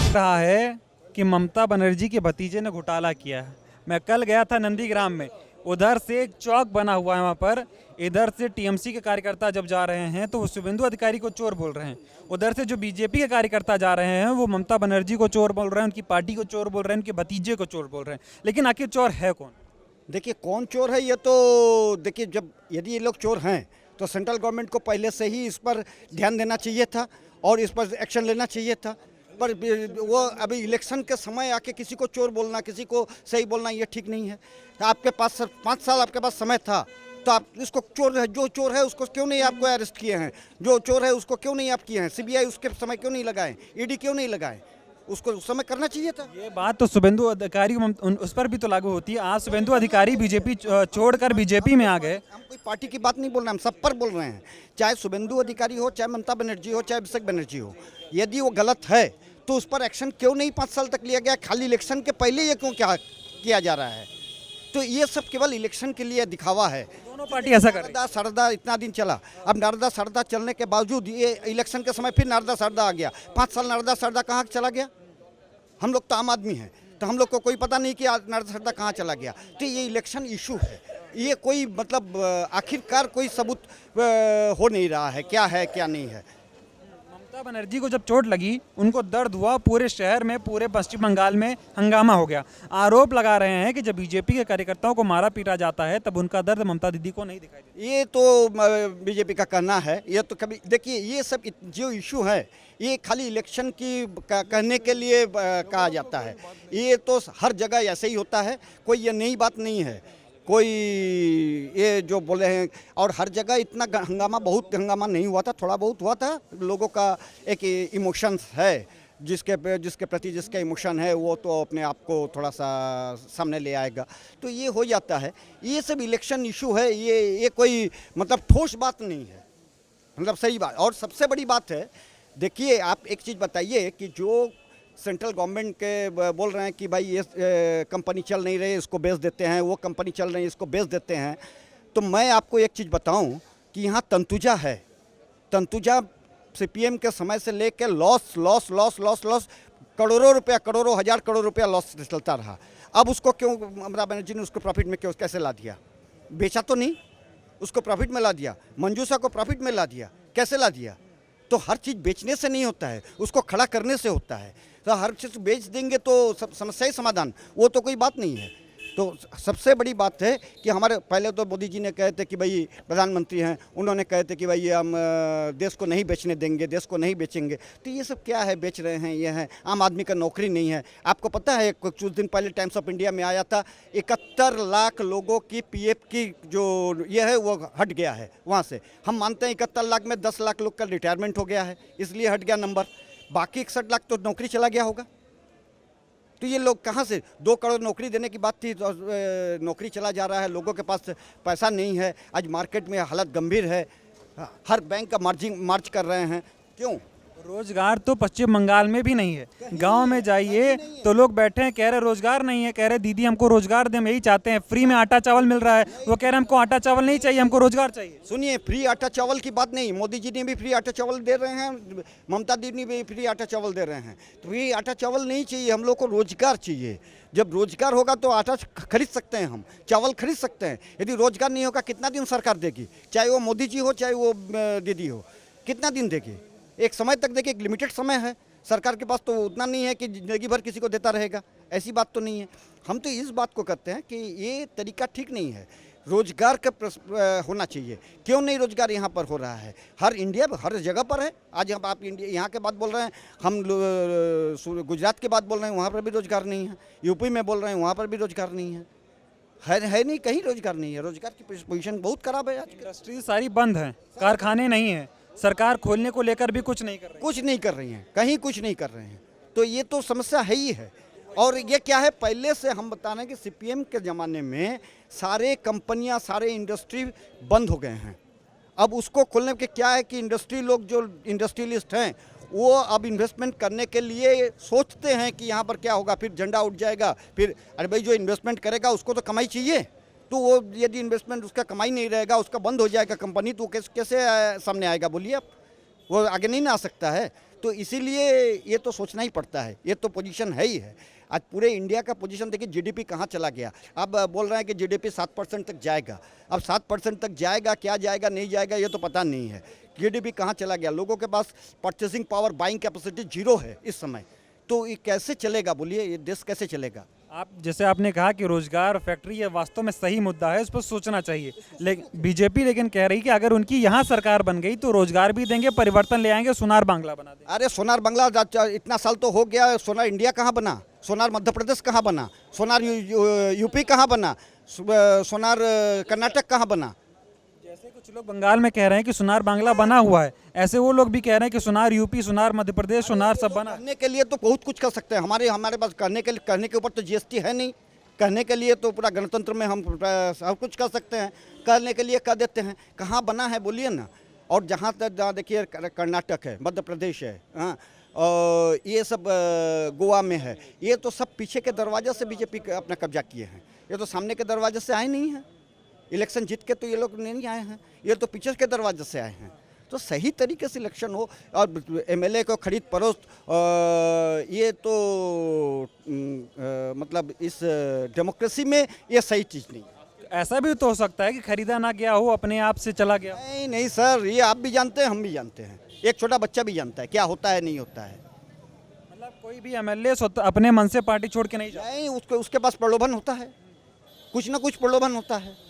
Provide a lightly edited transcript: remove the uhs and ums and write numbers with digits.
लग रहा है कि ममता बनर्जी के भतीजे ने घोटाला किया है। मैं कल गया था नंदीग्राम में, उधर से एक चौक बना हुआ है वहाँ पर, इधर से टीएमसी के कार्यकर्ता जब जा रहे हैं तो वो शुभेंदु अधिकारी को चोर बोल रहे हैं, उधर से जो बीजेपी के कार्यकर्ता जा रहे हैं वो ममता बनर्जी को चोर बोल रहे हैं, उनकी पार्टी को चोर बोल रहे हैं, उनके भतीजे को चोर बोल रहे हैं। लेकिन आखिर चोर है कौन? देखिए कौन चोर है ये तो देखिए, जब यदि ये लोग चोर हैं तो सेंट्रल गवर्नमेंट को पहले से ही इस पर ध्यान देना चाहिए था और इस पर एक्शन लेना चाहिए था। पर वो अभी इलेक्शन के समय आके किसी को चोर बोलना, किसी को सही बोलना, ये ठीक नहीं है। आपके पास 5 साल आपके पास समय था, तो आप इसको चोर है, जो चोर है उसको क्यों नहीं आपको अरेस्ट किए हैं, जो चोर है उसको क्यों नहीं आप किए हैं, सीबीआई उसके समय क्यों नहीं लगाए, ईडी क्यों नहीं लगाए, उसको उस समय करना चाहिए था। ये बात तो शुभेंदु अधिकारी उस पर भी तो लागू होती है। आज शुभेंदु अधिकारी बीजेपी छोड़कर बीजेपी में आ गए। हम कोई पार्टी की बात नहीं बोल रहे हैं, हम सब पर बोल रहे हैं, चाहे शुभेंदु अधिकारी हो, चाहे ममता बनर्जी हो, चाहे अभिषेक बनर्जी हो। यदि वो गलत है तो उस पर एक्शन क्यों नहीं 5 साल तक लिया गया, खाली इलेक्शन के पहले ये क्यों क्या किया जा रहा है? तो ये सब केवल इलेक्शन के लिए दिखावा है। दोनों पार्टी ऐसा कर रही है। नारदा सरदा इतना दिन चला, अब नारदा सरदा चलने के बावजूद ये इलेक्शन के समय फिर नारदा सरदा आ गया। 5 साल नारदा सरदा कहाँ चला गया? हम लोग तो आम आदमी हैं, तो हम लोग को कोई पता नहीं कि नारदा सरदा कहाँ चला गया। तो ये इलेक्शन इशू है, ये कोई मतलब आखिरकार कोई सबूत हो नहीं रहा है, क्या है क्या नहीं है। ममता बनर्जी को जब चोट लगी, उनको दर्द हुआ, पूरे शहर में, पूरे पश्चिम बंगाल में हंगामा हो गया। आरोप लगा रहे हैं कि जब बीजेपी के कार्यकर्ताओं को मारा पीटा जाता है तब उनका दर्द ममता दीदी को नहीं दिखाई देता। ये तो बीजेपी का कहना है। ये तो कभी देखिए, ये सब जो इशू है ये खाली इलेक्शन की कहने के लिए कहा जाता है। ये तो हर जगह ऐसे ही होता है, कोई ये नई बात नहीं है। कोई ये जो बोले हैं, और हर जगह इतना हंगामा, बहुत हंगामा नहीं हुआ था, थोड़ा बहुत हुआ था। लोगों का एक इमोशंस है, जिसके प्रति जिसका इमोशन है वो तो अपने आप को थोड़ा सा सामने ले आएगा, तो ये हो जाता है। ये सब इलेक्शन इशू है, ये कोई मतलब ठोस बात नहीं है, मतलब सही बात। और सबसे बड़ी बात है, देखिए आप एक चीज़ बताइए कि जो सेंट्रल गवर्नमेंट के बोल रहे हैं कि भाई ये कंपनी चल नहीं रही, इसको बेच देते हैं, वो कंपनी चल रही है, इसको बेच देते हैं। तो मैं आपको एक चीज़ बताऊं कि यहाँ तंतुजा है, तंतुजा सीपीएम के समय से लेकर loss loss loss loss loss, करोड़ों रुपया, करोड़ों हजार करोड़ रुपया लॉस चलता रहा। अब उसको क्यों ममता बनर्जी ने उसको प्रॉफिट में क्यों कैसे ला दिया? बेचा तो नहीं, उसको प्रॉफिट में ला दिया। मंजूषा को प्रॉफिट में ला दिया, कैसे ला दिया? तो हर चीज़ बेचने से नहीं होता है, उसको खड़ा करने से होता है। तो हर चीज़ बेच देंगे तो सब समस्या ही समाधान, वो तो कोई बात नहीं है। तो सबसे बड़ी बात है कि हमारे पहले तो मोदी जी ने कहे थे कि भाई प्रधानमंत्री हैं, उन्होंने कहे थे कि भाई हम देश को नहीं बेचने देंगे, देश को नहीं बेचेंगे। तो ये सब क्या है, बेच रहे हैं, ये है। आम आदमी का नौकरी नहीं है। आपको पता है कुछ दिन पहले टाइम्स ऑफ इंडिया में आया था, 71 लाख लोगों की पीएफ की जो ये है वो हट गया है वहाँ से। हम मानते हैं 71 लाख में 10 लाख लोग का रिटायरमेंट हो गया है, इसलिए हट गया नंबर। बाकी 61 लाख तो नौकरी चला गया होगा। तो ये लोग कहाँ से, 2 करोड़ नौकरी देने की बात थी, तो नौकरी चला जा रहा है, लोगों के पास पैसा नहीं है। आज मार्केट में हालत गंभीर है, हर बैंक का मार्च कर रहे हैं। क्यों? रोजगार तो पश्चिम बंगाल में भी नहीं है। गांव में जाइए तो लोग बैठे हैं, कह रहे रोजगार नहीं है, कह रहे दीदी हमको रोजगार दे, हम यही चाहते हैं। फ्री में आटा चावल मिल रहा है, वो कह रहे हैं हमको आटा चावल नहीं चाहिए, हमको रोजगार चाहिए। सुनिए, फ्री आटा चावल की बात नहीं, मोदी जी ने भी फ्री आटा चावल दे रहे हैं, ममता दीदी भी फ्री आटा चावल दे रहे हैं। तो फ्री आटा चावल नहीं चाहिए, हम लोग को रोजगार चाहिए। जब रोजगार होगा तो आटा खरीद सकते हैं, हम चावल खरीद सकते हैं। यदि रोजगार नहीं होगा, कितना दिन सरकार देगी? चाहे वो मोदी जी हो, चाहे वो दीदी हो, कितना दिन देगी? एक समय तक देखिए, एक लिमिटेड समय है। सरकार के पास तो उतना नहीं है कि जिंदगी भर किसी को देता रहेगा, ऐसी बात तो नहीं है। हम तो इस बात को कहते हैं कि ये तरीका ठीक नहीं है। रोजगार का होना चाहिए। क्यों नहीं रोजगार यहाँ पर हो रहा है? हर इंडिया हर जगह पर है। आज हम आप इंडिया यहाँ के बात बोल रहे हैं, हम गुजरात की बात बोल रहे हैं, वहाँ पर भी रोजगार नहीं है। यूपी में बोल रहे हैं, वहाँ पर भी रोजगार नहीं है। है नहीं, कहीं रोजगार नहीं है। रोजगार की पोजीशन बहुत खराब है आज। इंडस्ट्री सारी बंद है, कारखाने नहीं है, सरकार खोलने को लेकर भी कुछ नहीं कर रही, कुछ नहीं कर रही हैं, कहीं कुछ नहीं कर रहे हैं। तो ये तो समस्या है ही है। और ये क्या है, पहले से हम बता रहे हैं कि सीपीएम के ज़माने में सारे कंपनियां, सारे इंडस्ट्री बंद हो गए हैं। अब उसको खोलने के क्या है कि इंडस्ट्री लोग, जो इंडस्ट्रियलिस्ट हैं, वो अब इन्वेस्टमेंट करने के लिए सोचते हैं कि यहाँ पर क्या होगा, फिर झंडा उठ जाएगा, फिर अरे भाई जो इन्वेस्टमेंट करेगा उसको तो कमाई चाहिए। तो वो यदि इन्वेस्टमेंट उसका कमाई नहीं रहेगा, उसका बंद हो जाएगा कंपनी, तो कैसे सामने आएगा? बोलिए आप, वो आगे नहीं ना आ सकता है। तो इसीलिए ये तो सोचना ही पड़ता है, ये तो पोजीशन है ही है। आज पूरे इंडिया का पोजीशन देखिए, जीडीपी कहाँ चला गया। अब बोल रहे हैं कि जीडीपी 7% तक जाएगा। अब 7% तक जाएगा, क्या जाएगा नहीं जाएगा ये तो पता नहीं है। जीडीपी कहाँ चला गया, लोगों के पास purchasing power, buying capacity zero है इस समय। तो ये कैसे चलेगा बोलिए, ये देश कैसे चलेगा। आप जैसे आपने कहा कि रोजगार फैक्ट्री ये वास्तव में सही मुद्दा है, उस पर सोचना चाहिए। लेकिन बीजेपी कह रही कि अगर उनकी यहाँ सरकार बन गई तो रोजगार भी देंगे, परिवर्तन ले आएंगे, सोनार बांग्ला बना देंगे। अरे सोनार बांग्ला इतना साल तो हो गया, सोनार इंडिया कहाँ बना, सोनार मध्य प्रदेश कहाँ बना, सोनार यूपी कहाँ बना, सोनार कर्नाटक कहाँ बना। जैसे कुछ लोग बंगाल में कह रहे हैं कि सोनार बांग्ला बना हुआ है, ऐसे वो लोग भी कह रहे हैं कि सोनार यूपी, सोनार मध्य प्रदेश, सोनार सब बना। करने के लिए तो बहुत कुछ कर सकते हैं, हमारे पास करने के ऊपर तो जीएसटी है नहीं। करने के लिए तो पूरा गणतंत्र में हम सब कुछ कर सकते हैं, करने के लिए कर देते हैं। कहाँ बना है बोलिए ना। और जहाँ तक देखिए कर्नाटक है, मध्य प्रदेश है, हाँ, और ये सब गोवा में है, ये तो सब पीछे के दरवाजे से बीजेपी अपना कब्जा किए हैं। ये तो सामने के दरवाजे से आए नहीं हैं। इलेक्शन जीत के तो ये लोग नहीं आए हैं, ये तो पीछे के दरवाजे से आए हैं। तो सही तरीके से इलेक्शन हो और एमएलए को खरीद फरोख्त, ये तो मतलब इस डेमोक्रेसी में ये सही चीज़ नहीं है। ऐसा भी तो हो सकता है कि खरीदा ना गया हो, अपने आप से चला गया। नहीं नहीं सर, ये आप भी जानते हैं, हम भी जानते हैं, एक छोटा बच्चा भी जानता है क्या होता है नहीं होता है। मतलब कोई भी एमएलए अपने मन से पार्टी छोड़ के नहीं जाता। नहीं, उसके पास प्रलोभन होता है, कुछ ना कुछ प्रलोभन होता है।